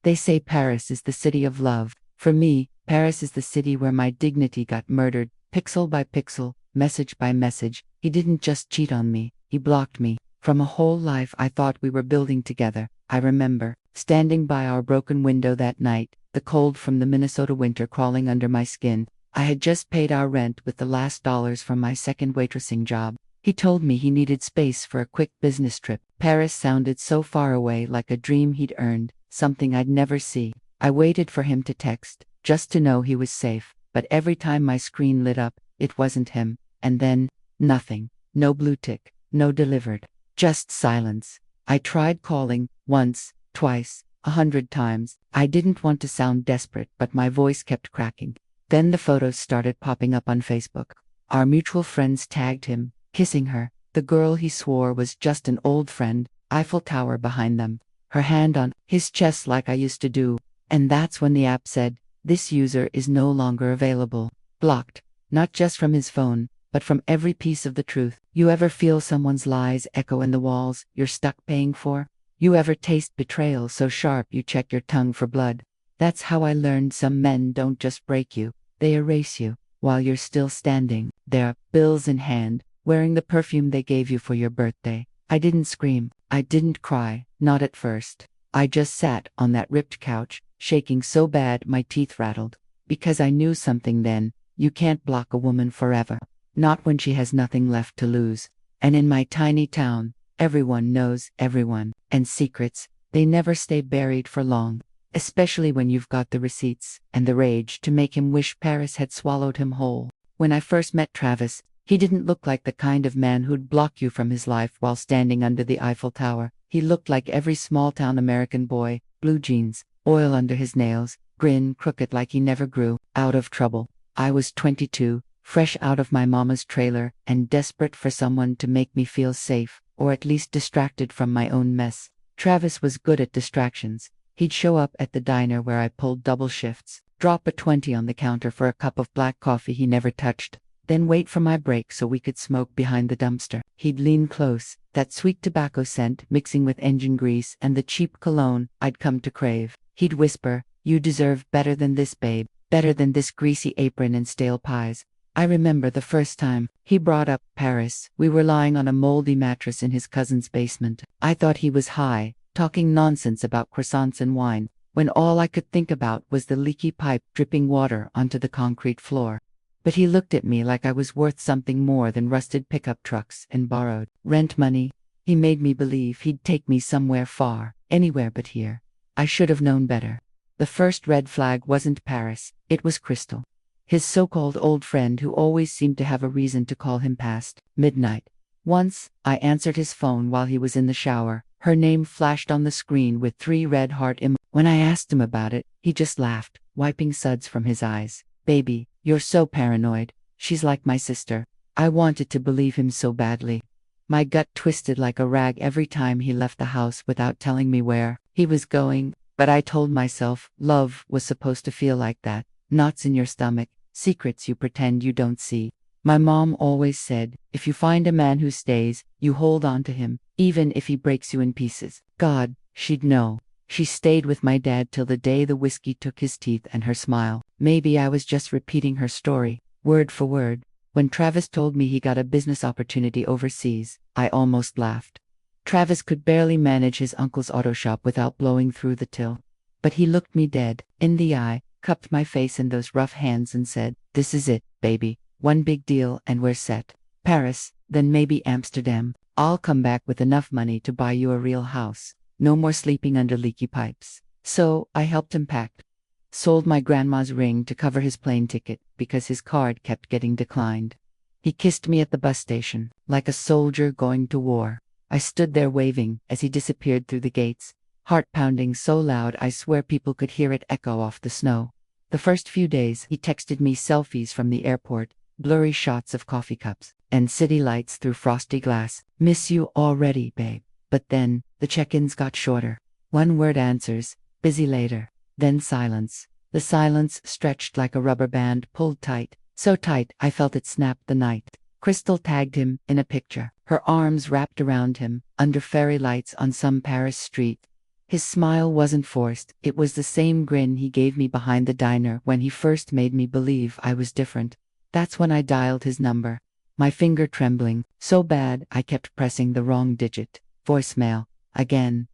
They say Paris is the city of love. For me, Paris is the city where my dignity got murdered, pixel by pixel, message by message. He didn't just cheat on me, he blocked me. From a whole life I thought we were building together. I remember, standing by our broken window that night, the cold from the Minnesota winter crawling under my skin. I had just paid our rent with the last dollars from my second waitressing job. He told me he needed space for a quick business trip. Paris sounded so far away, like a dream he'd earned, something I'd never see. I waited for him to text, just to know he was safe, but every time my screen lit up, it wasn't him. And then, nothing. No blue tick, no delivered. Just silence. I tried calling, once, twice, 100 times. I didn't want to sound desperate, but my voice kept cracking. Then the photos started popping up on Facebook. Our mutual friends tagged him, kissing her. The girl he swore was just an old friend, Eiffel Tower behind them, her hand on his chest like I used to do. And that's when the app said, "This user is no longer available." Blocked. Not just from his phone, but from every piece of the truth. You ever feel someone's lies echo in the walls you're stuck paying for? You ever taste betrayal so sharp you check your tongue for blood? That's how I learned some men don't just break you, they erase you, while you're still standing there, bills in hand, wearing the perfume they gave you for your birthday. I didn't scream, I didn't cry, not at first. I just sat on that ripped couch, shaking so bad my teeth rattled. Because I knew something then, you can't block a woman forever. Not when she has nothing left to lose. And in my tiny town, everyone knows everyone. And secrets, they never stay buried for long. Especially when you've got the receipts and the rage to make him wish Paris had swallowed him whole. When I first met Travis, he didn't look like the kind of man who'd block you from his life while standing under the Eiffel Tower. He looked like every small-town American boy, blue jeans, oil under his nails, grin crooked like he never grew out of trouble. I was 22, fresh out of my mama's trailer, and desperate for someone to make me feel safe, or at least distracted from my own mess. Travis was good at distractions. He'd show up at the diner where I pulled double shifts, drop a 20 on the counter for a cup of black coffee he never touched, then wait for my break so we could smoke behind the dumpster. He'd lean close, that sweet tobacco scent mixing with engine grease and the cheap cologne I'd come to crave. He'd whisper, "You deserve better than this, babe, better than this greasy apron and stale pies." I remember the first time he brought up Paris. We were lying on a moldy mattress in his cousin's basement. I thought he was high, talking nonsense about croissants and wine, when all I could think about was the leaky pipe dripping water onto the concrete floor. But he looked at me like I was worth something more than rusted pickup trucks and borrowed rent money. He made me believe he'd take me somewhere far, anywhere but here. I should have known better. The first red flag wasn't Paris, it was Crystal. His so-called old friend who always seemed to have a reason to call him past midnight. Once, I answered his phone while he was in the shower. Her name flashed on the screen with 3 red heart emojis. When I asked him about it, he just laughed, wiping suds from his eyes. "Baby, you're so paranoid. She's like my sister." I wanted to believe him so badly. My gut twisted like a rag every time he left the house without telling me where he was going, but I told myself love was supposed to feel like that. Knots in your stomach, secrets you pretend you don't see. My mom always said, if you find a man who stays, you hold on to him, even if he breaks you in pieces. God, she'd know. She stayed with my dad till the day the whiskey took his teeth and her smile. Maybe I was just repeating her story, word for word. When Travis told me he got a business opportunity overseas, I almost laughed. Travis could barely manage his uncle's auto shop without blowing through the till. But he looked me dead in the eye, cupped my face in those rough hands and said, "This is it, baby. One big deal and we're set. Paris, then maybe Amsterdam. I'll come back with enough money to buy you a real house. No more sleeping under leaky pipes." So, I helped him pack. Sold my grandma's ring to cover his plane ticket because his card kept getting declined. He kissed me at the bus station, like a soldier going to war. I stood there waving as he disappeared through the gates, heart pounding so loud I swear people could hear it echo off the snow. The first few days, he texted me selfies from the airport, blurry shots of coffee cups, and city lights through frosty glass. "Miss you already, babe." But then, the check-ins got shorter. One-word answers, "Busy later." Then silence. The silence stretched like a rubber band pulled tight, so tight I felt it snap the night. Crystal tagged him in a picture, her arms wrapped around him, under fairy lights on some Paris street. His smile wasn't forced, it was the same grin he gave me behind the diner when he first made me believe I was different. That's when I dialed his number, my finger trembling, so bad I kept pressing the wrong digit. Voicemail. Again.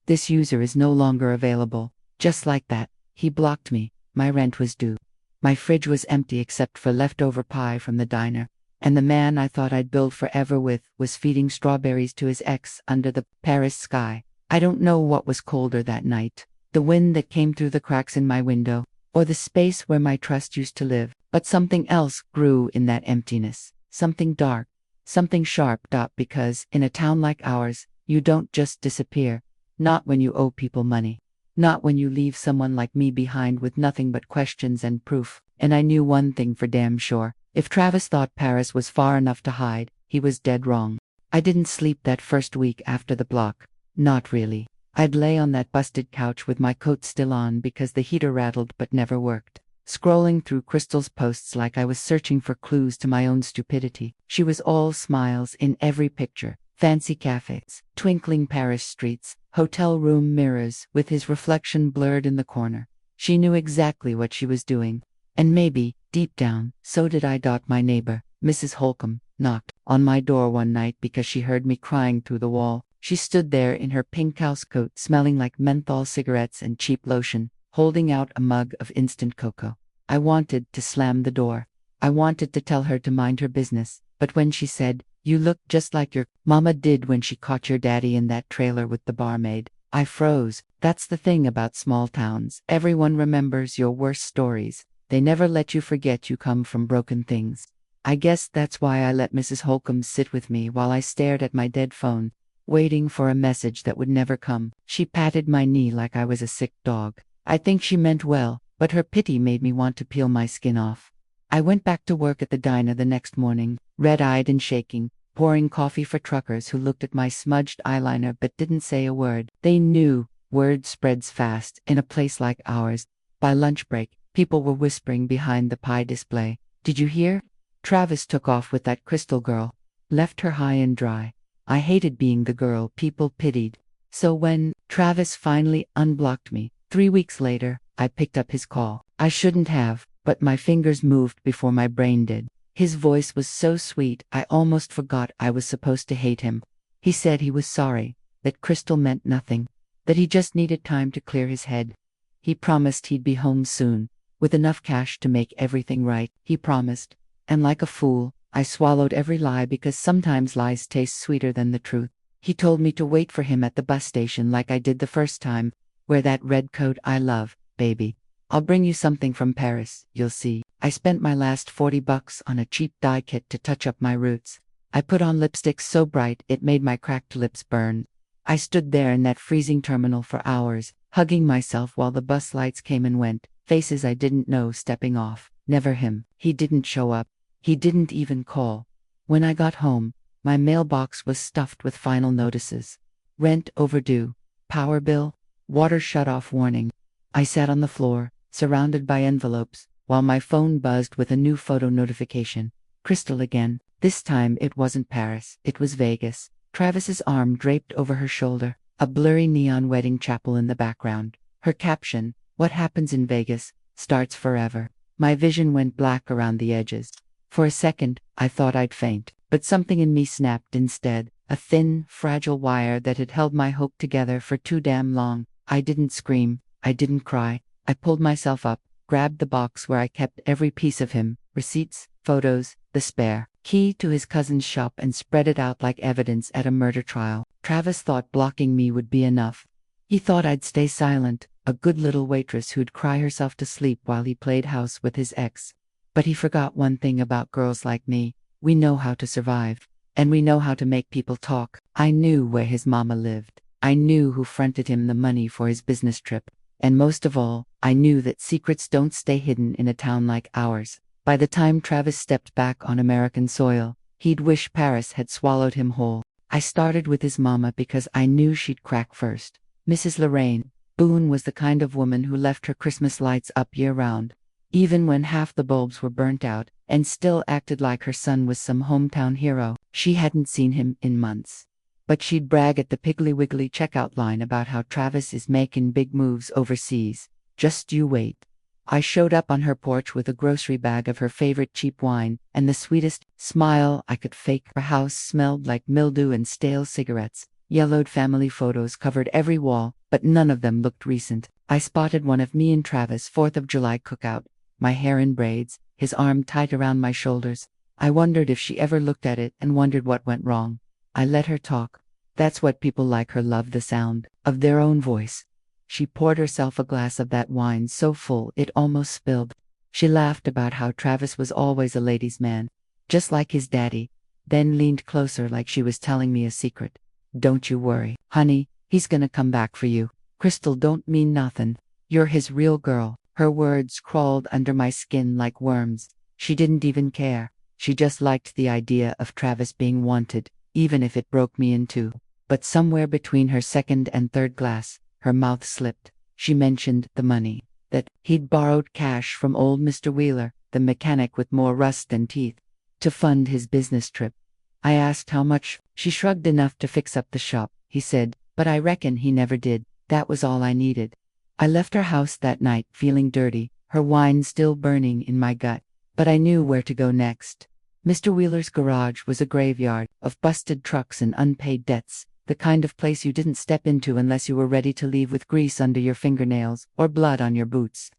This user is no longer available. Just like that, he blocked me. My rent was due. My fridge was empty except for leftover pie from the diner. And the man I thought I'd build forever with was feeding strawberries to his ex under the Paris sky. I don't know what was colder that night, the wind that came through the cracks in my window, or the space where my trust used to live, but something else grew in that emptiness, something dark, something sharp. Because in a town like ours, you don't just disappear, not when you owe people money, not when you leave someone like me behind with nothing but questions and proof. And I knew one thing for damn sure, if Travis thought Paris was far enough to hide, he was dead wrong. I didn't sleep that first week after the block. Not really. I'd lay on that busted couch with my coat still on because the heater rattled but never worked, scrolling through Crystal's posts like I was searching for clues to my own stupidity. She was all smiles in every picture, fancy cafes, twinkling Paris streets, hotel room mirrors with his reflection blurred in the corner. She knew exactly what she was doing. And maybe, deep down, so did I. My neighbor, Mrs. Holcomb, knocked on my door one night because she heard me crying through the wall. She stood there in her pink housecoat smelling like menthol cigarettes and cheap lotion, holding out a mug of instant cocoa. I wanted to slam the door. I wanted to tell her to mind her business, but when she said, "You look just like your mama did when she caught your daddy in that trailer with the barmaid," I froze. That's the thing about small towns. Everyone remembers your worst stories. They never let you forget you come from broken things. I guess that's why I let Mrs. Holcomb sit with me while I stared at my dead phone, waiting for a message that would never come. She patted my knee like I was a sick dog. I think she meant well, but her pity made me want to peel my skin off. I went back to work at the diner the next morning, red-eyed and shaking, pouring coffee for truckers who looked at my smudged eyeliner but didn't say a word. They knew word spreads fast in a place like ours. By lunch break, people were whispering behind the pie display. "Did you hear? Travis took off with that Crystal girl. Left her high and dry." I hated being the girl people pitied. So when Travis finally unblocked me, 3 weeks later, I picked up his call. I shouldn't have, but my fingers moved before my brain did. His voice was so sweet, I almost forgot I was supposed to hate him. He said he was sorry, that Crystal meant nothing, that he just needed time to clear his head. He promised he'd be home soon, with enough cash to make everything right. He promised, and like a fool, I swallowed every lie because sometimes lies taste sweeter than the truth. He told me to wait for him at the bus station like I did the first time. "Wear that red coat I love, baby. I'll bring you something from Paris, you'll see." I spent my last $40 on a cheap dye kit to touch up my roots. I put on lipstick so bright it made my cracked lips burn. I stood there in that freezing terminal for hours, hugging myself while the bus lights came and went, faces I didn't know stepping off. Never him. He didn't show up. He didn't even call. When I got home, my mailbox was stuffed with final notices. Rent overdue, power bill, water shut-off warning. I sat on the floor, surrounded by envelopes, while my phone buzzed with a new photo notification. Crystal again. This time it wasn't Paris, it was Vegas. Travis's arm draped over her shoulder, a blurry neon wedding chapel in the background. Her caption, "What happens in Vegas, starts forever." My vision went black around the edges. For a second, I thought I'd faint, but something in me snapped instead, a thin, fragile wire that had held my hope together for too damn long. I didn't scream, I didn't cry. I pulled myself up, grabbed the box where I kept every piece of him, receipts, photos, the spare key to his cousin's shop, and spread it out like evidence at a murder trial. Travis thought blocking me would be enough. He thought I'd stay silent, a good little waitress who'd cry herself to sleep while he played house with his ex. But he forgot one thing about girls like me. We know how to survive. And we know how to make people talk. I knew where his mama lived. I knew who fronted him the money for his business trip. And most of all, I knew that secrets don't stay hidden in a town like ours. By the time Travis stepped back on American soil, he'd wish Paris had swallowed him whole. I started with his mama because I knew she'd crack first. Mrs. Lorraine Boone was the kind of woman who left her Christmas lights up year-round, even when half the bulbs were burnt out, and still acted like her son was some hometown hero. She hadn't seen him in months. But she'd brag at the Piggly Wiggly checkout line about how Travis is making big moves overseas. Just you wait. I showed up on her porch with a grocery bag of her favorite cheap wine, and the sweetest smile I could fake. Her house smelled like mildew and stale cigarettes. Yellowed family photos covered every wall, but none of them looked recent. I spotted one of me and Travis' 4th of July cookout, my hair in braids, his arm tight around my shoulders. I wondered if she ever looked at it and wondered what went wrong. I let her talk. That's what people like her love, the sound of their own voice. She poured herself a glass of that wine so full it almost spilled. She laughed about how Travis was always a ladies' man, just like his daddy, then leaned closer like she was telling me a secret. Don't you worry, honey, he's gonna come back for you. Crystal don't mean nothin'. You're his real girl. Her words crawled under my skin like worms. She didn't even care. She just liked the idea of Travis being wanted, even if it broke me in two. But somewhere between her second and third glass, her mouth slipped. She mentioned the money. That he'd borrowed cash from old Mr. Wheeler, the mechanic with more rust than teeth, to fund his business trip. I asked how much. She shrugged. Enough to fix up the shop, he said, but I reckon he never did. That was all I needed. I left her house that night feeling dirty, her wine still burning in my gut, but I knew where to go next. Mr. Wheeler's garage was a graveyard of busted trucks and unpaid debts, the kind of place you didn't step into unless you were ready to leave with grease under your fingernails or blood on your boots.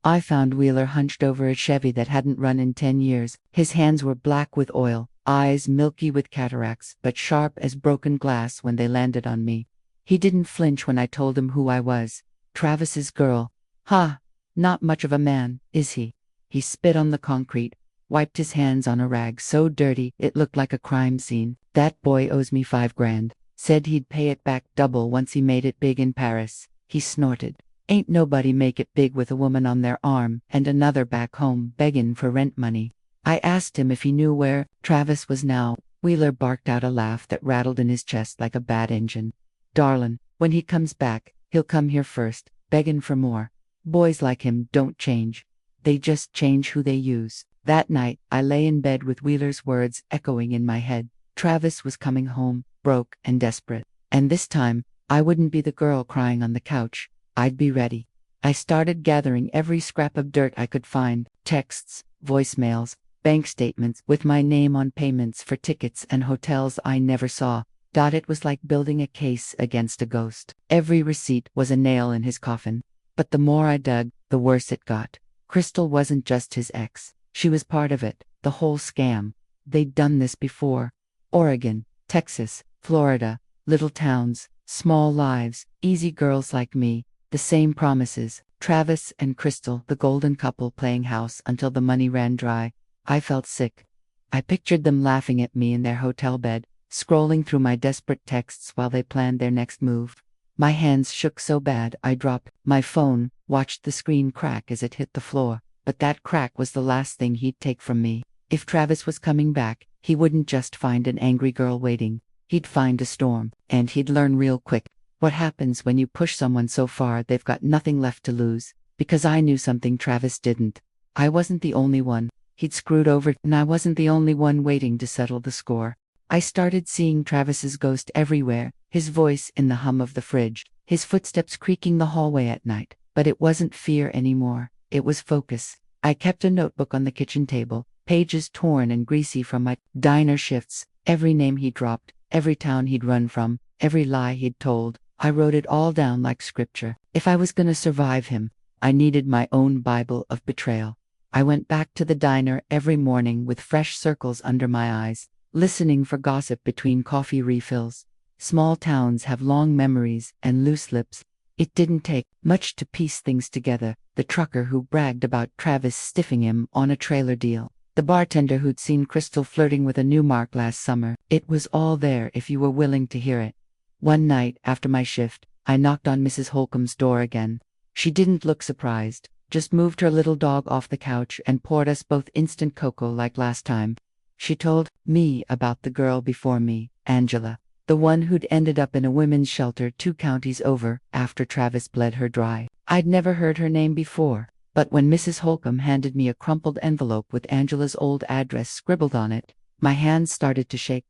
I found Wheeler hunched over a Chevy that hadn't run in 10 years. His hands were black with oil, eyes milky with cataracts, but sharp as broken glass when they landed on me. He didn't flinch when I told him who I was. Travis's girl. Ha! Not much of a man, is he? He spit on the concrete, wiped his hands on a rag so dirty it looked like a crime scene. That boy owes me $5,000. Said he'd pay it back double once he made it big in Paris. He snorted. Ain't nobody make it big with a woman on their arm and another back home beggin' for rent money. I asked him if he knew where Travis was now. Wheeler barked out a laugh that rattled in his chest like a bad engine. Darlin', when he comes back, he'll come here first, beggin' for more. Boys like him don't change. They just change who they use. That night, I lay in bed with Wheeler's words echoing in my head. Travis was coming home, broke and desperate. And this time, I wouldn't be the girl crying on the couch. I'd be ready. I started gathering every scrap of dirt I could find, texts, voicemails, bank statements with my name on payments for tickets and hotels I never saw. It was like building a case against a ghost. Every receipt was a nail in his coffin. But the more I dug, the worse it got. Crystal wasn't just his ex. She was part of it, the whole scam. They'd done this before. Oregon, Texas, Florida, little towns, small lives, easy girls like me, the same promises. Travis and Crystal, the golden couple playing house until the money ran dry. I felt sick. I pictured them laughing at me in their hotel bed, scrolling through my desperate texts while they planned their next move. My hands shook so bad I dropped my phone, watched the screen crack as it hit the floor. But that crack was the last thing he'd take from me. If Travis was coming back, he wouldn't just find an angry girl waiting. He'd find a storm, and he'd learn real quick what happens when you push someone so far they've got nothing left to lose. Because I knew something Travis didn't. I wasn't the only one he'd screwed over, and I wasn't the only one waiting to settle the score. I started seeing Travis's ghost everywhere, his voice in the hum of the fridge, his footsteps creaking the hallway at night. But it wasn't fear anymore. It was focus. I kept a notebook on the kitchen table, pages torn and greasy from my diner shifts, every name he dropped, every town he'd run from, every lie he'd told. I wrote it all down like scripture. If I was gonna survive him, I needed my own Bible of betrayal. I went back to the diner every morning with fresh circles under my eyes, listening for gossip between coffee refills. Small towns have long memories and loose lips. It didn't take much to piece things together. The trucker who bragged about Travis stiffing him on a trailer deal. The bartender who'd seen Crystal flirting with a Newmark last summer. It was all there if you were willing to hear it. One night after my shift, I knocked on Mrs. Holcomb's door again. She didn't look surprised, just moved her little dog off the couch and poured us both instant cocoa like last time. She told me about the girl before me, Angela. The one who'd ended up in a women's shelter 2 counties over after Travis bled her dry. I'd never heard her name before, but when Mrs. Holcomb handed me a crumpled envelope with Angela's old address scribbled on it, my hands started to shake.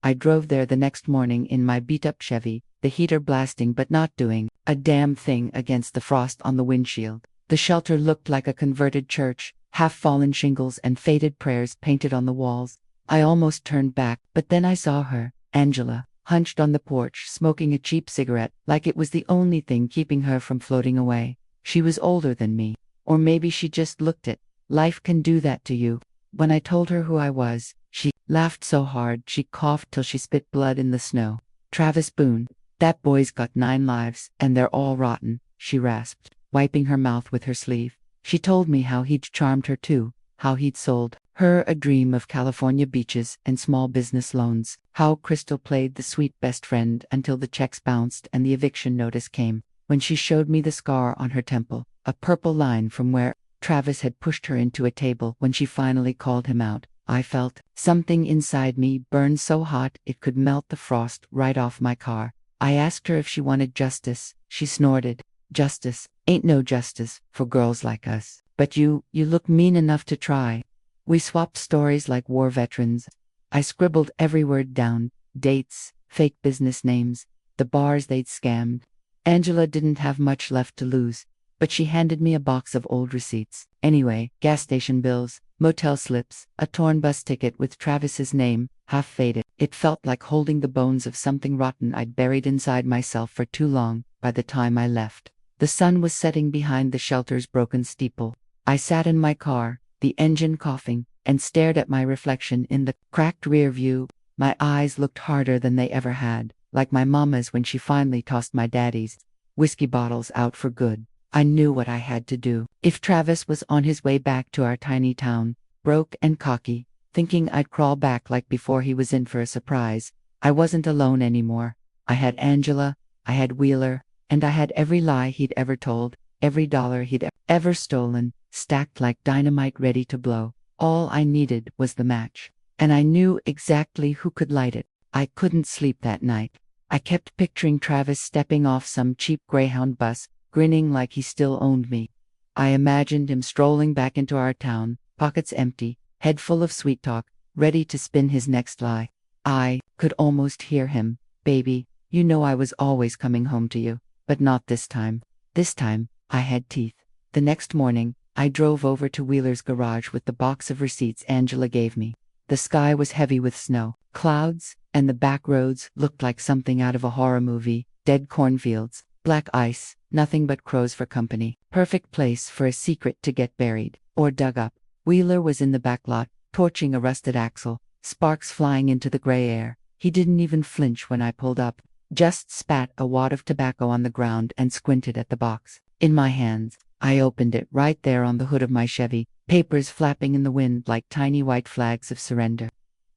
I drove there the next morning in my beat-up Chevy, the heater blasting but not doing a damn thing against the frost on the windshield. The shelter looked like a converted church, half-fallen shingles and faded prayers painted on the walls. I almost turned back, but then I saw her, Angela, hunched on the porch, smoking a cheap cigarette, like it was the only thing keeping her from floating away. She was older than me. Or maybe she just looked it. Life can do that to you. When I told her who I was, she laughed so hard she coughed till she spit blood in the snow. Travis Boone. That boy's got 9 lives, and they're all rotten, she rasped, wiping her mouth with her sleeve. She told me how he'd charmed her too, how he'd sold her a dream of California beaches and small business loans, how Crystal played the sweet best friend until the checks bounced and the eviction notice came. When she showed me the scar on her temple, a purple line from where Travis had pushed her into a table when she finally called him out, I felt something inside me burn so hot it could melt the frost right off my car. I asked her if she wanted justice. She snorted. Justice? Ain't no justice for girls like us. But you look mean enough to try. We swapped stories like war veterans. I scribbled every word down, dates, fake business names, the bars they'd scammed. Angela didn't have much left to lose, but she handed me a box of old receipts. Anyway, gas station bills, motel slips, a torn bus ticket with Travis's name, half faded. It felt like holding the bones of something rotten I'd buried inside myself for too long. By the time I left, the sun was setting behind the shelter's broken steeple. I sat in my car, the engine coughing, and stared at my reflection in the cracked rear view. My eyes looked harder than they ever had, like my mama's when she finally tossed my daddy's whiskey bottles out for good. I knew what I had to do. If Travis was on his way back to our tiny town, broke and cocky, thinking I'd crawl back like before he was in for a surprise, I wasn't alone anymore. I had Angela, I had Wheeler, and I had every lie he'd ever told, every dollar he'd ever stolen, stacked like dynamite ready to blow. All I needed was the match. And I knew exactly who could light it. I couldn't sleep that night. I kept picturing Travis stepping off some cheap Greyhound bus, grinning like he still owned me. I imagined him strolling back into our town, pockets empty, head full of sweet talk, ready to spin his next lie. I could almost hear him. Baby, you know I was always coming home to you. But not this time. This time, I had teeth. The next morning, I drove over to Wheeler's garage with the box of receipts Angela gave me. The sky was heavy with snow, clouds, and the back roads looked like something out of a horror movie. Dead cornfields, black ice, nothing but crows for company. Perfect place for a secret to get buried, or dug up. Wheeler was in the back lot, torching a rusted axle, sparks flying into the gray air. He didn't even flinch when I pulled up, just spat a wad of tobacco on the ground and squinted at the box. In my hands, I opened it right there on the hood of my Chevy, papers flapping in the wind like tiny white flags of surrender.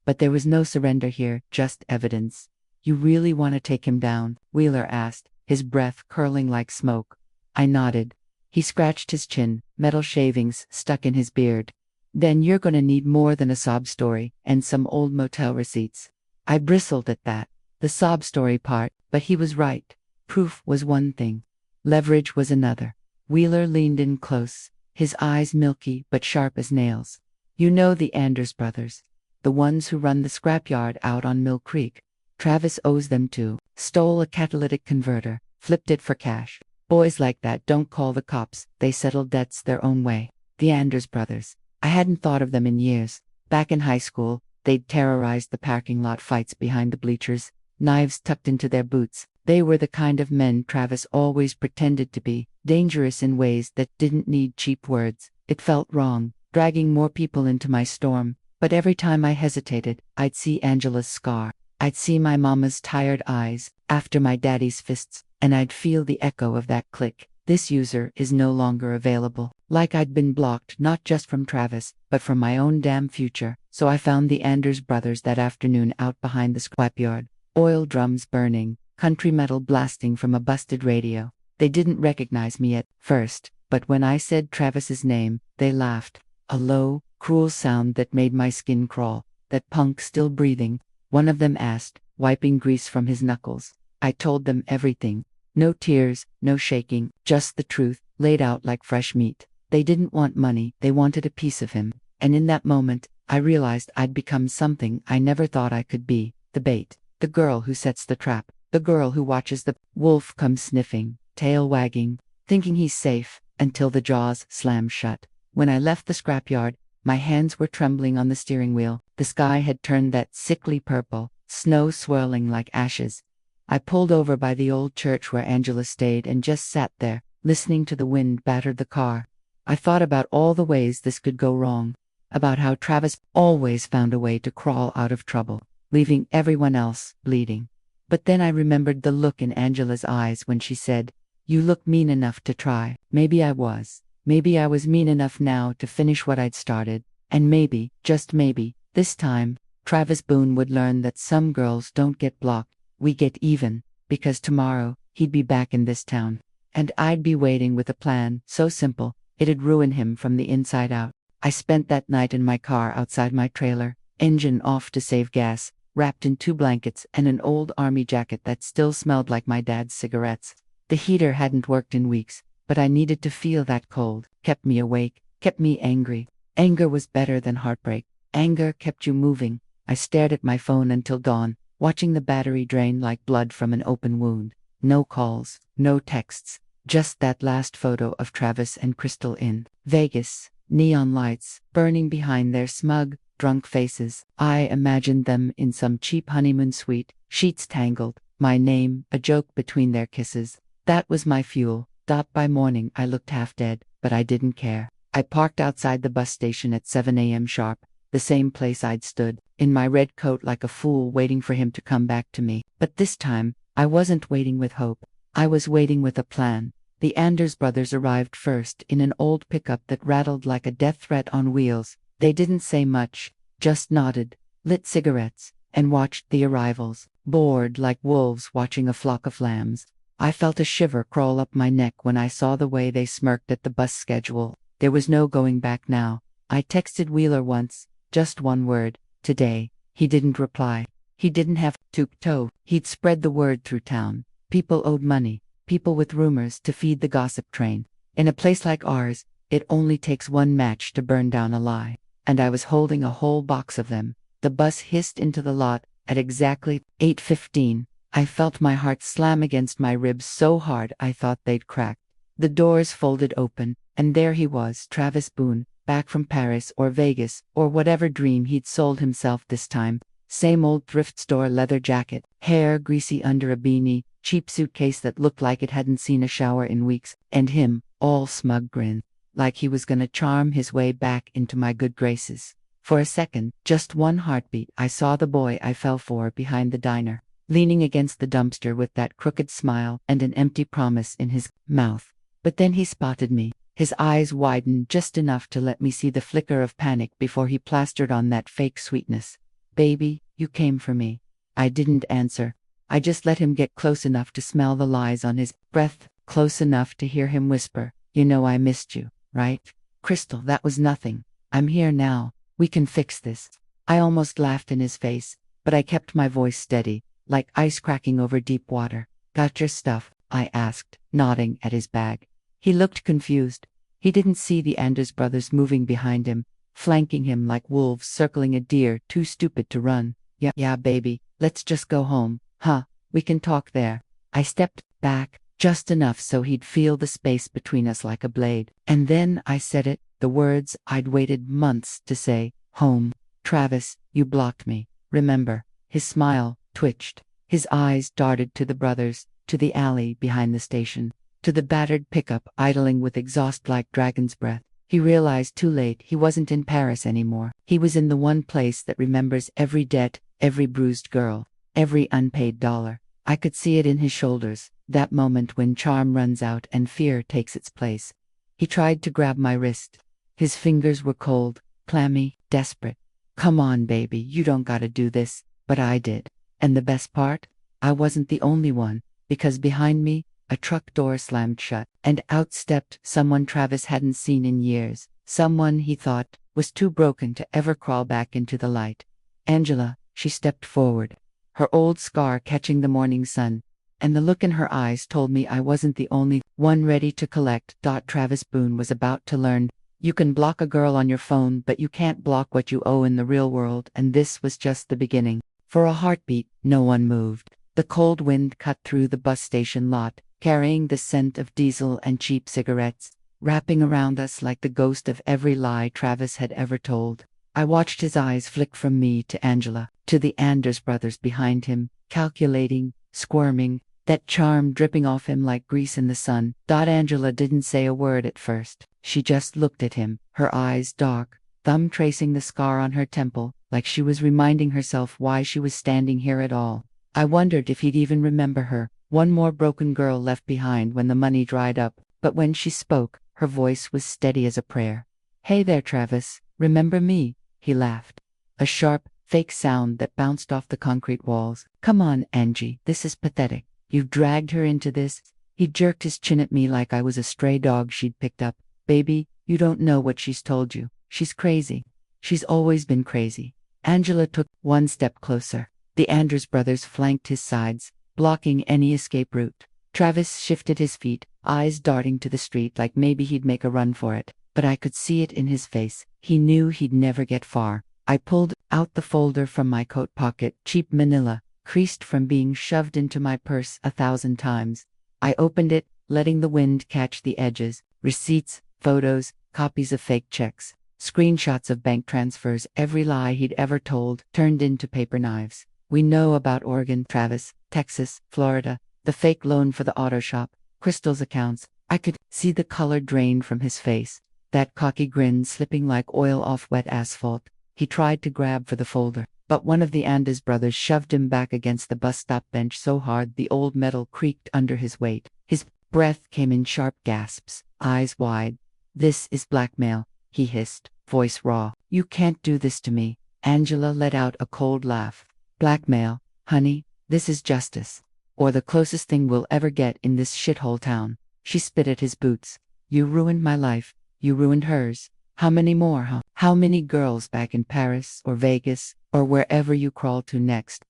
But there was no surrender here, just evidence. You really want to take him down? Wheeler asked, his breath curling like smoke. I nodded. He scratched his chin, metal shavings stuck in his beard. Then you're gonna need more than a sob story and some old motel receipts. I bristled at that. The sob story part, but he was right. Proof was one thing. Leverage was another. Wheeler leaned in close, his eyes milky but sharp as nails. You know the Anders brothers, the ones who run the scrapyard out on Mill Creek. Travis owes them too. Stole a catalytic converter, flipped it for cash. Boys like that don't call the cops, they settle debts their own way. The Anders brothers. I hadn't thought of them in years. Back in high school, they'd terrorized the parking lot fights behind the bleachers, knives tucked into their boots. They were the kind of men Travis always pretended to be, dangerous in ways that didn't need cheap words. It felt wrong, dragging more people into my storm, but every time I hesitated, I'd see Angela's scar. I'd see my mama's tired eyes, after my daddy's fists, and I'd feel the echo of that click. This user is no longer available. Like I'd been blocked not just from Travis, but from my own damn future. So I found the Anders brothers that afternoon out behind the scrapyard. Oil drums burning, country metal blasting from a busted radio. They didn't recognize me at first, but when I said Travis's name, they laughed. A low, cruel sound that made my skin crawl. That punk still breathing? One of them asked, wiping grease from his knuckles. I told them everything. No tears, no shaking, just the truth, laid out like fresh meat. They didn't want money, they wanted a piece of him. And in that moment, I realized I'd become something I never thought I could be. the bait, the girl who sets the trap, the girl who watches the wolf come sniffing, tail wagging, thinking he's safe, until the jaws slam shut. When I left the scrapyard, my hands were trembling on the steering wheel. The sky had turned that sickly purple, snow swirling like ashes. I pulled over by the old church where Angela stayed and just sat there, listening to the wind batter the car. I thought about all the ways this could go wrong, about how Travis always found a way to crawl out of trouble, leaving everyone else bleeding. But then I remembered the look in Angela's eyes when she said, "You look mean enough to try." Maybe I was. Maybe I was mean enough now to finish what I'd started. And maybe, just maybe, this time, Travis Boone would learn that some girls don't get blocked, we get even, because tomorrow, he'd be back in this town. And I'd be waiting with a plan so simple, it'd ruin him from the inside out. I spent that night in my car outside my trailer, engine off to save gas, wrapped in 2 blankets and an old army jacket that still smelled like my dad's cigarettes. The heater hadn't worked in weeks, but I needed to feel that cold, kept me awake, kept me angry. Anger was better than heartbreak. Anger kept you moving. I stared at my phone until dawn, watching the battery drain like blood from an open wound. No calls, no texts, just that last photo of Travis and Crystal in Vegas. Neon lights, burning behind their smug, drunk faces. I imagined them in some cheap honeymoon suite, sheets tangled, my name a joke between their kisses. That was my fuel. By morning I looked half dead, but I didn't care. I parked outside the bus station at 7 a.m. sharp, the same place I'd stood, in my red coat like a fool waiting for him to come back to me. But this time, I wasn't waiting with hope. I was waiting with a plan. The Anders brothers arrived first in an old pickup that rattled like a death threat on wheels. They didn't say much, just nodded, lit cigarettes, and watched the arrivals, bored like wolves watching a flock of lambs. I felt a shiver crawl up my neck when I saw the way they smirked at the bus schedule. There was no going back now. I texted Wheeler once, just one word, today. He didn't reply. He didn't have to tow. He'd spread the word through town. People owed money, people with rumors to feed the gossip train. In a place like ours, it only takes one match to burn down a lie. And I was holding a whole box of them. The bus hissed into the lot at exactly 8:15. I felt my heart slam against my ribs so hard I thought they'd crack. The doors folded open, and there he was, Travis Boone, back from Paris or Vegas or whatever dream he'd sold himself this time. Same old thrift store leather jacket, hair greasy under a beanie, cheap suitcase that looked like it hadn't seen a shower in weeks, and him, all smug grin, like he was gonna charm his way back into my good graces. For a second, just one heartbeat, I saw the boy I fell for behind the diner, leaning against the dumpster with that crooked smile and an empty promise in his mouth. But then he spotted me. His eyes widened just enough to let me see the flicker of panic before he plastered on that fake sweetness. "Baby, you came for me." I didn't answer. I just let him get close enough to smell the lies on his breath, close enough to hear him whisper, "You know I missed you, right? Crystal, that was nothing. I'm here now. We can fix this." I almost laughed in his face, but I kept my voice steady, like ice cracking over deep water. "Got your stuff?" I asked, nodding at his bag. He looked confused. He didn't see the Anders brothers moving behind him, flanking him like wolves circling a deer too stupid to run. Yeah, baby, let's just go home, huh? We can talk there." I stepped back, just enough so he'd feel the space between us like a blade. And then I said it, the words I'd waited months to say, "Home. Travis, you blocked me. Remember?" His smile twitched. His eyes darted to the brothers, to the alley behind the station, to the battered pickup idling with exhaust like dragon's breath. He realized too late he wasn't in Paris anymore. He was in the one place that remembers every debt, every bruised girl, every unpaid dollar. I could see it in his shoulders, that moment when charm runs out and fear takes its place. He tried to grab my wrist. His fingers were cold, clammy, desperate. "Come on, baby, you don't gotta do this." But I did. And the best part? I wasn't the only one, because behind me, a truck door slammed shut, and out stepped someone Travis hadn't seen in years, someone he thought was too broken to ever crawl back into the light. Angela, she stepped forward, her old scar catching the morning sun, and the look in her eyes told me I wasn't the only one ready to collect. Travis Boone was about to learn, you can block a girl on your phone, but you can't block what you owe in the real world, and this was just the beginning. For a heartbeat, no one moved. The cold wind cut through the bus station lot, carrying the scent of diesel and cheap cigarettes, wrapping around us like the ghost of every lie Travis had ever told. I watched his eyes flick from me to Angela, to the Anders brothers behind him, calculating, squirming, that charm dripping off him like grease in the sun. Angela didn't say a word at first. She just looked at him, her eyes dark, thumb tracing the scar on her temple, like she was reminding herself why she was standing here at all. I wondered if he'd even remember her, one more broken girl left behind when the money dried up, but when she spoke, her voice was steady as a prayer. "Hey there, Travis, remember me?" He laughed. A sharp, fake sound that bounced off the concrete walls. "Come on, Angie, this is pathetic. You've dragged her into this." He jerked his chin at me like I was a stray dog she'd picked up. "Baby, you don't know what she's told you. She's crazy. She's always been crazy." Angela took one step closer. The Anders brothers flanked his sides, blocking any escape route. Travis shifted his feet, eyes darting to the street like maybe he'd make a run for it, but I could see it in his face. He knew he'd never get far. I pulled out the folder from my coat pocket, cheap manila, creased from being shoved into my purse 1,000 times. I opened it, letting the wind catch the edges. Receipts, photos, copies of fake checks, screenshots of bank transfers, every lie he'd ever told turned into paper knives. "We know about Oregon, Travis, Texas, Florida, the fake loan for the auto shop, Crystal's accounts." I could see the color drain from his face, that cocky grin slipping like oil off wet asphalt. He tried to grab for the folder, but one of the Anders brothers shoved him back against the bus stop bench so hard the old metal creaked under his weight. His breath came in sharp gasps, eyes wide. "This is blackmail," he hissed, voice raw. "You can't do this to me." Angela let out a cold laugh. "Blackmail, honey, this is justice. Or the closest thing we'll ever get in this shithole town." She spit at his boots. "You ruined my life. You ruined hers. How many more, huh? How many girls back in Paris or Vegas or wherever you crawl to next?"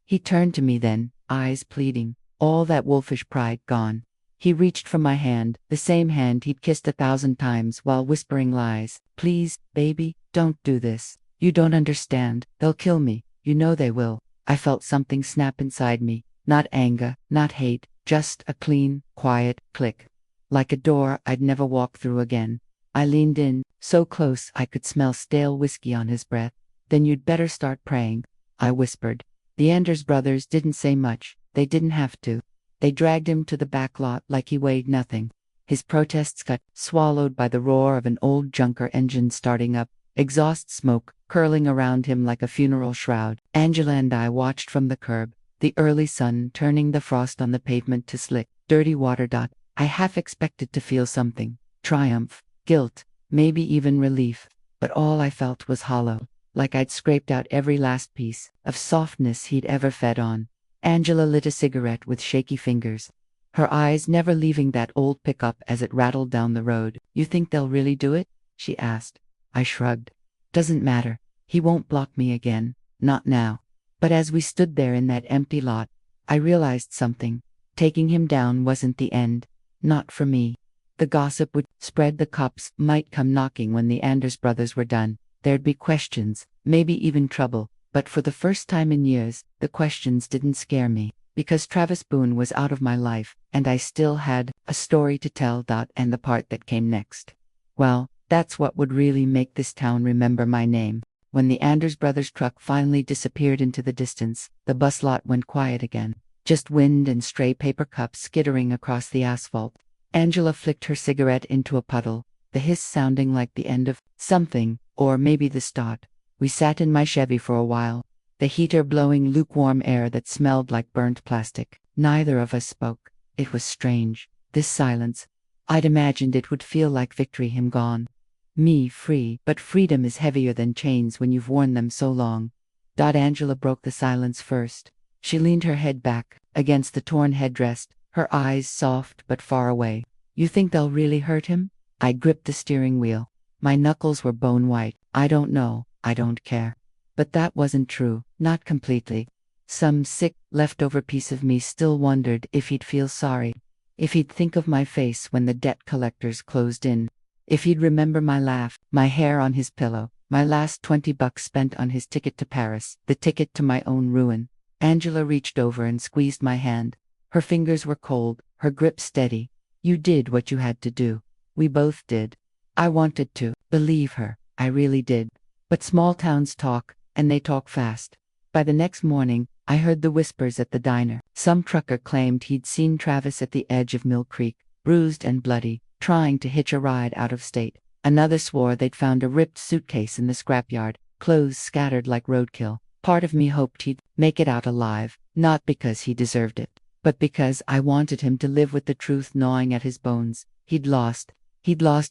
He turned to me then, eyes pleading, all that wolfish pride gone. He reached for my hand, the same hand he'd kissed 1,000 times while whispering lies. "Please, baby, don't do this. You don't understand. They'll kill me. You know they will." I felt something snap inside me, not anger, not hate, just a clean, quiet click. Like a door I'd never walk through again. I leaned in, so close I could smell stale whiskey on his breath. "Then you'd better start praying," I whispered. The Anders brothers didn't say much. They didn't have to. They dragged him to the back lot like he weighed nothing. His protests got swallowed by the roar of an old junker engine starting up, exhaust smoke curling around him like a funeral shroud. Angela and I watched from the curb, the early sun turning the frost on the pavement to slick, dirty water. I half expected to feel something. Triumph, guilt, maybe even relief. But all I felt was hollow, like I'd scraped out every last piece of softness he'd ever fed on. Angela lit a cigarette with shaky fingers, her eyes never leaving that old pickup as it rattled down the road. "You think they'll really do it?" she asked. I shrugged. "Doesn't matter. He won't block me again. Not now." But as we stood there in that empty lot, I realized something. Taking him down wasn't the end. Not for me. The gossip would spread, the cops might come knocking when the Anders brothers were done. There'd be questions, maybe even trouble. But for the first time in years, the questions didn't scare me, because Travis Boone was out of my life, and I still had a story to tell. And the part that came next. Well, that's what would really make this town remember my name. When the Anders brothers' truck finally disappeared into the distance, the bus lot went quiet again. Just wind and stray paper cups skittering across the asphalt. Angela flicked her cigarette into a puddle, the hiss sounding like the end of something, or maybe the start. We sat in my Chevy for a while, the heater blowing lukewarm air that smelled like burnt plastic. Neither of us spoke. It was strange, this silence. I'd imagined it would feel like victory, him gone. Me free, but freedom is heavier than chains when you've worn them so long. Angela broke the silence first. She leaned her head back, against the torn headdress, her eyes soft but far away. "You think they'll really hurt him?" I gripped the steering wheel. My knuckles were bone white. "I don't know. I don't care." But that wasn't true, not completely. Some sick, leftover piece of me still wondered if he'd feel sorry, if he'd think of my face when the debt collectors closed in, if he'd remember my laugh, my hair on his pillow, My last $20 spent on his ticket to Paris, the ticket to my own ruin. Angela reached over and squeezed my hand. Her fingers were cold, her grip steady. You did what you had to do. We both did. I wanted to believe her. I really did. But small towns talk, and they talk fast. By the next morning, I heard the whispers at the diner. Some trucker claimed he'd seen Travis at the edge of Mill Creek, bruised and bloody, trying to hitch a ride out of state. Another swore they'd found a ripped suitcase in the scrapyard, clothes scattered like roadkill. Part of me hoped he'd make it out alive, not because he deserved it, but because I wanted him to live with the truth gnawing at his bones. He'd lost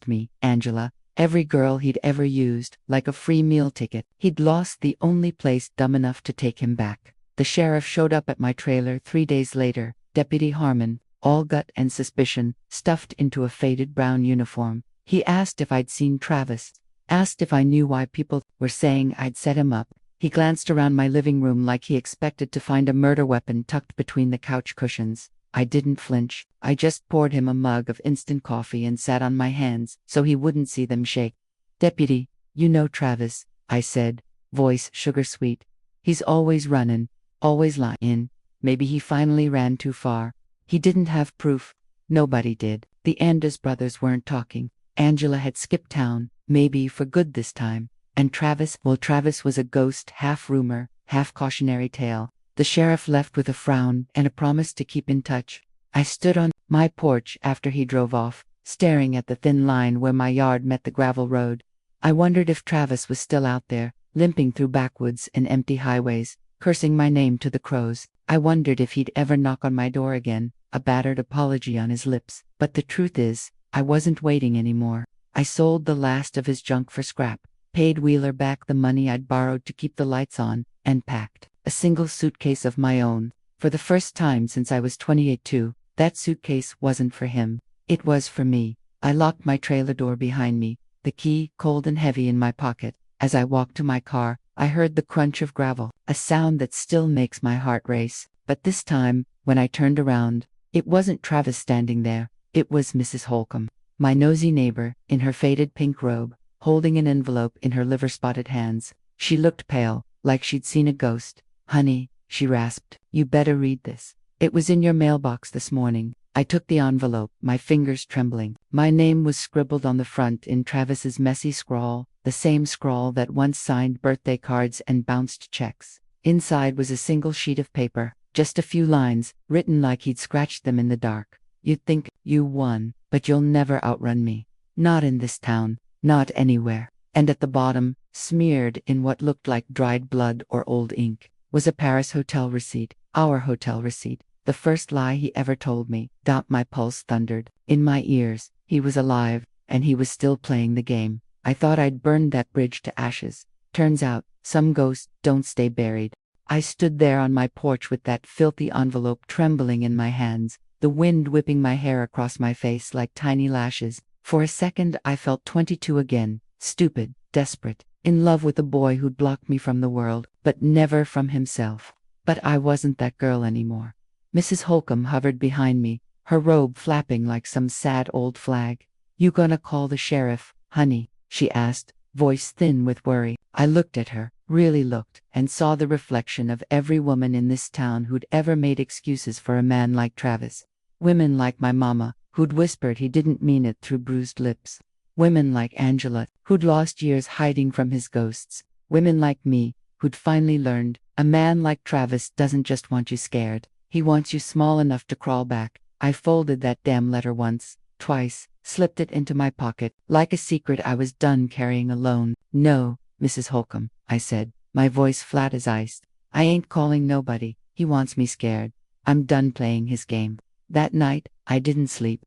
me, Angela, every girl he'd ever used, like a free meal ticket. He'd lost the only place dumb enough to take him back. The sheriff showed up at my trailer 3 days later, Deputy Harmon, all gut and suspicion, stuffed into a faded brown uniform. He asked if I'd seen Travis, asked if I knew why people were saying I'd set him up. He glanced around my living room like he expected to find a murder weapon tucked between the couch cushions. I didn't flinch. I just poured him a mug of instant coffee and sat on my hands so he wouldn't see them shake. Deputy, you know Travis, I said, voice sugar-sweet. He's always running, always lying. Maybe he finally ran too far. He didn't have proof. Nobody did. The Anders brothers weren't talking. Angela had skipped town, maybe for good this time. And Travis was a ghost, half rumor, half cautionary tale. The sheriff left with a frown and a promise to keep in touch. I stood on my porch after he drove off, staring at the thin line where my yard met the gravel road. I wondered if Travis was still out there, limping through backwoods and empty highways, cursing my name to the crows. I wondered if he'd ever knock on my door again, a battered apology on his lips. But the truth is, I wasn't waiting anymore. I sold the last of his junk for scrap, paid Wheeler back the money I'd borrowed to keep the lights on, and packed a single suitcase of my own. For the first time since I was 28 too, that suitcase wasn't for him. It was for me. I locked my trailer door behind me, the key cold and heavy in my pocket. As I walked to my car, I heard the crunch of gravel, a sound that still makes my heart race. But this time, when I turned around, it wasn't Travis standing there. It was Mrs. Holcomb, my nosy neighbor, in her faded pink robe, holding an envelope in her liver-spotted hands. She looked pale, like she'd seen a ghost. Honey, she rasped, you better read this. It was in your mailbox this morning. I took the envelope, my fingers trembling. My name was scribbled on the front in Travis's messy scrawl, the same scrawl that once signed birthday cards and bounced checks. Inside was a single sheet of paper, just a few lines, written like he'd scratched them in the dark. You'd think you won, but you'll never outrun me. Not in this town, not anywhere. And at the bottom, smeared in what looked like dried blood or old ink, was a Paris hotel receipt, our hotel receipt, the first lie he ever told me. My pulse thundered. In my ears, he was alive, and he was still playing the game. I thought I'd burned that bridge to ashes. Turns out, some ghosts don't stay buried. I stood there on my porch with that filthy envelope trembling in my hands, the wind whipping my hair across my face like tiny lashes. For a second I felt 22 again, stupid, desperate, in love with a boy who'd blocked me from the world, but never from himself. But I wasn't that girl anymore. Mrs. Holcomb hovered behind me, her robe flapping like some sad old flag. You gonna call the sheriff, honey? She asked, voice thin with worry. I looked at her, really looked, and saw the reflection of every woman in this town who'd ever made excuses for a man like Travis. Women like my mama, who'd whispered he didn't mean it through bruised lips. Women like Angela, who'd lost years hiding from his ghosts. Women like me, who'd finally learned, a man like Travis doesn't just want you scared. He wants you small enough to crawl back. I folded that damn letter once, twice, slipped it into my pocket, like a secret I was done carrying alone. No, Mrs. Holcomb, I said, my voice flat as ice. I ain't calling nobody. He wants me scared. I'm done playing his game. That night, I didn't sleep.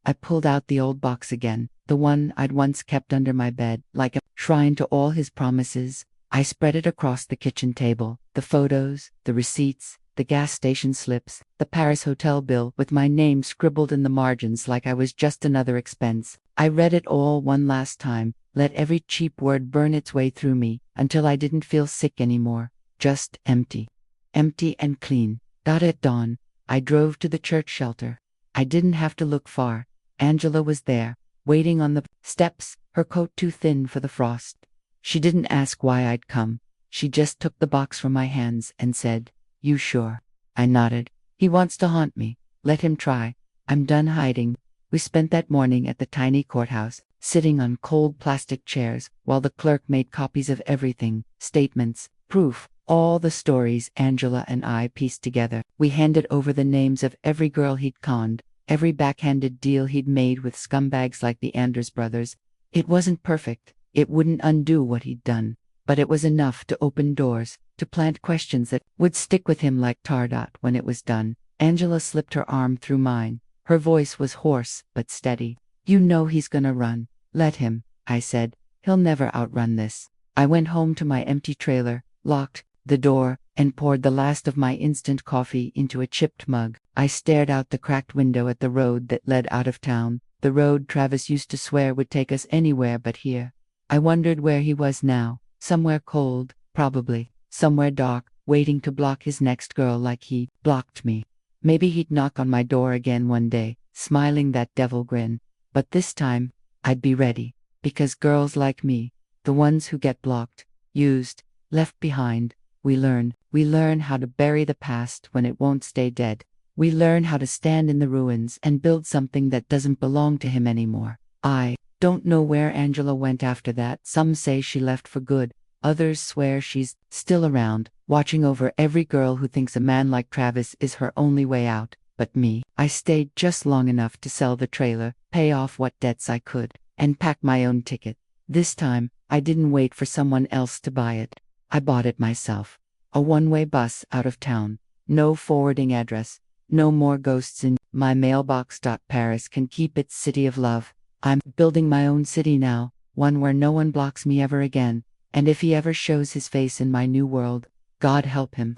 I pulled out the old box again, the one I'd once kept under my bed, like a shrine to all his promises. I spread it across the kitchen table, the photos, the receipts, the gas station slips, the Paris hotel bill with my name scribbled in the margins like I was just another expense. I read it all one last time, let every cheap word burn its way through me, until I didn't feel sick anymore, just empty. Empty and clean. At dawn, I drove to the church shelter. I didn't have to look far. Angela was there, waiting on the steps, her coat too thin for the frost. She didn't ask why I'd come. She just took the box from my hands and said, "You sure?" I nodded. "He wants to haunt me. Let him try. I'm done hiding." We spent that morning at the tiny courthouse, sitting on cold plastic chairs, while the clerk made copies of everything, statements, proof, all the stories Angela and I pieced together. We handed over the names of every girl he'd conned, every backhanded deal he'd made with scumbags like the Anders brothers. It wasn't perfect. It wouldn't undo what he'd done. But it was enough to open doors, to plant questions that would stick with him like tar dot when it was done. Angela slipped her arm through mine. Her voice was hoarse but steady. "You know he's gonna run. Let him," I said. "He'll never outrun this." I went home to my empty trailer, locked the door, and poured the last of my instant coffee into a chipped mug. I stared out the cracked window at the road that led out of town, the road Travis used to swear would take us anywhere but here. I wondered where he was now. Somewhere cold, probably. Somewhere dark, waiting to block his next girl like he blocked me. Maybe he'd knock on my door again one day, smiling that devil grin. But this time, I'd be ready. Because girls like me, the ones who get blocked, used, left behind, we learn how to bury the past when it won't stay dead. We learn how to stand in the ruins and build something that doesn't belong to him anymore. I don't know where Angela went after that. Some say she left for good. Others swear she's still around, watching over every girl who thinks a man like Travis is her only way out. But me, I stayed just long enough to sell the trailer, pay off what debts I could, and pack my own ticket. This time, I didn't wait for someone else to buy it. I bought it myself. A one-way bus out of town. No forwarding address. No more ghosts in my mailbox. Paris can keep its city of love. I'm building my own city now, one where no one blocks me ever again. And if he ever shows his face in my new world, God help him.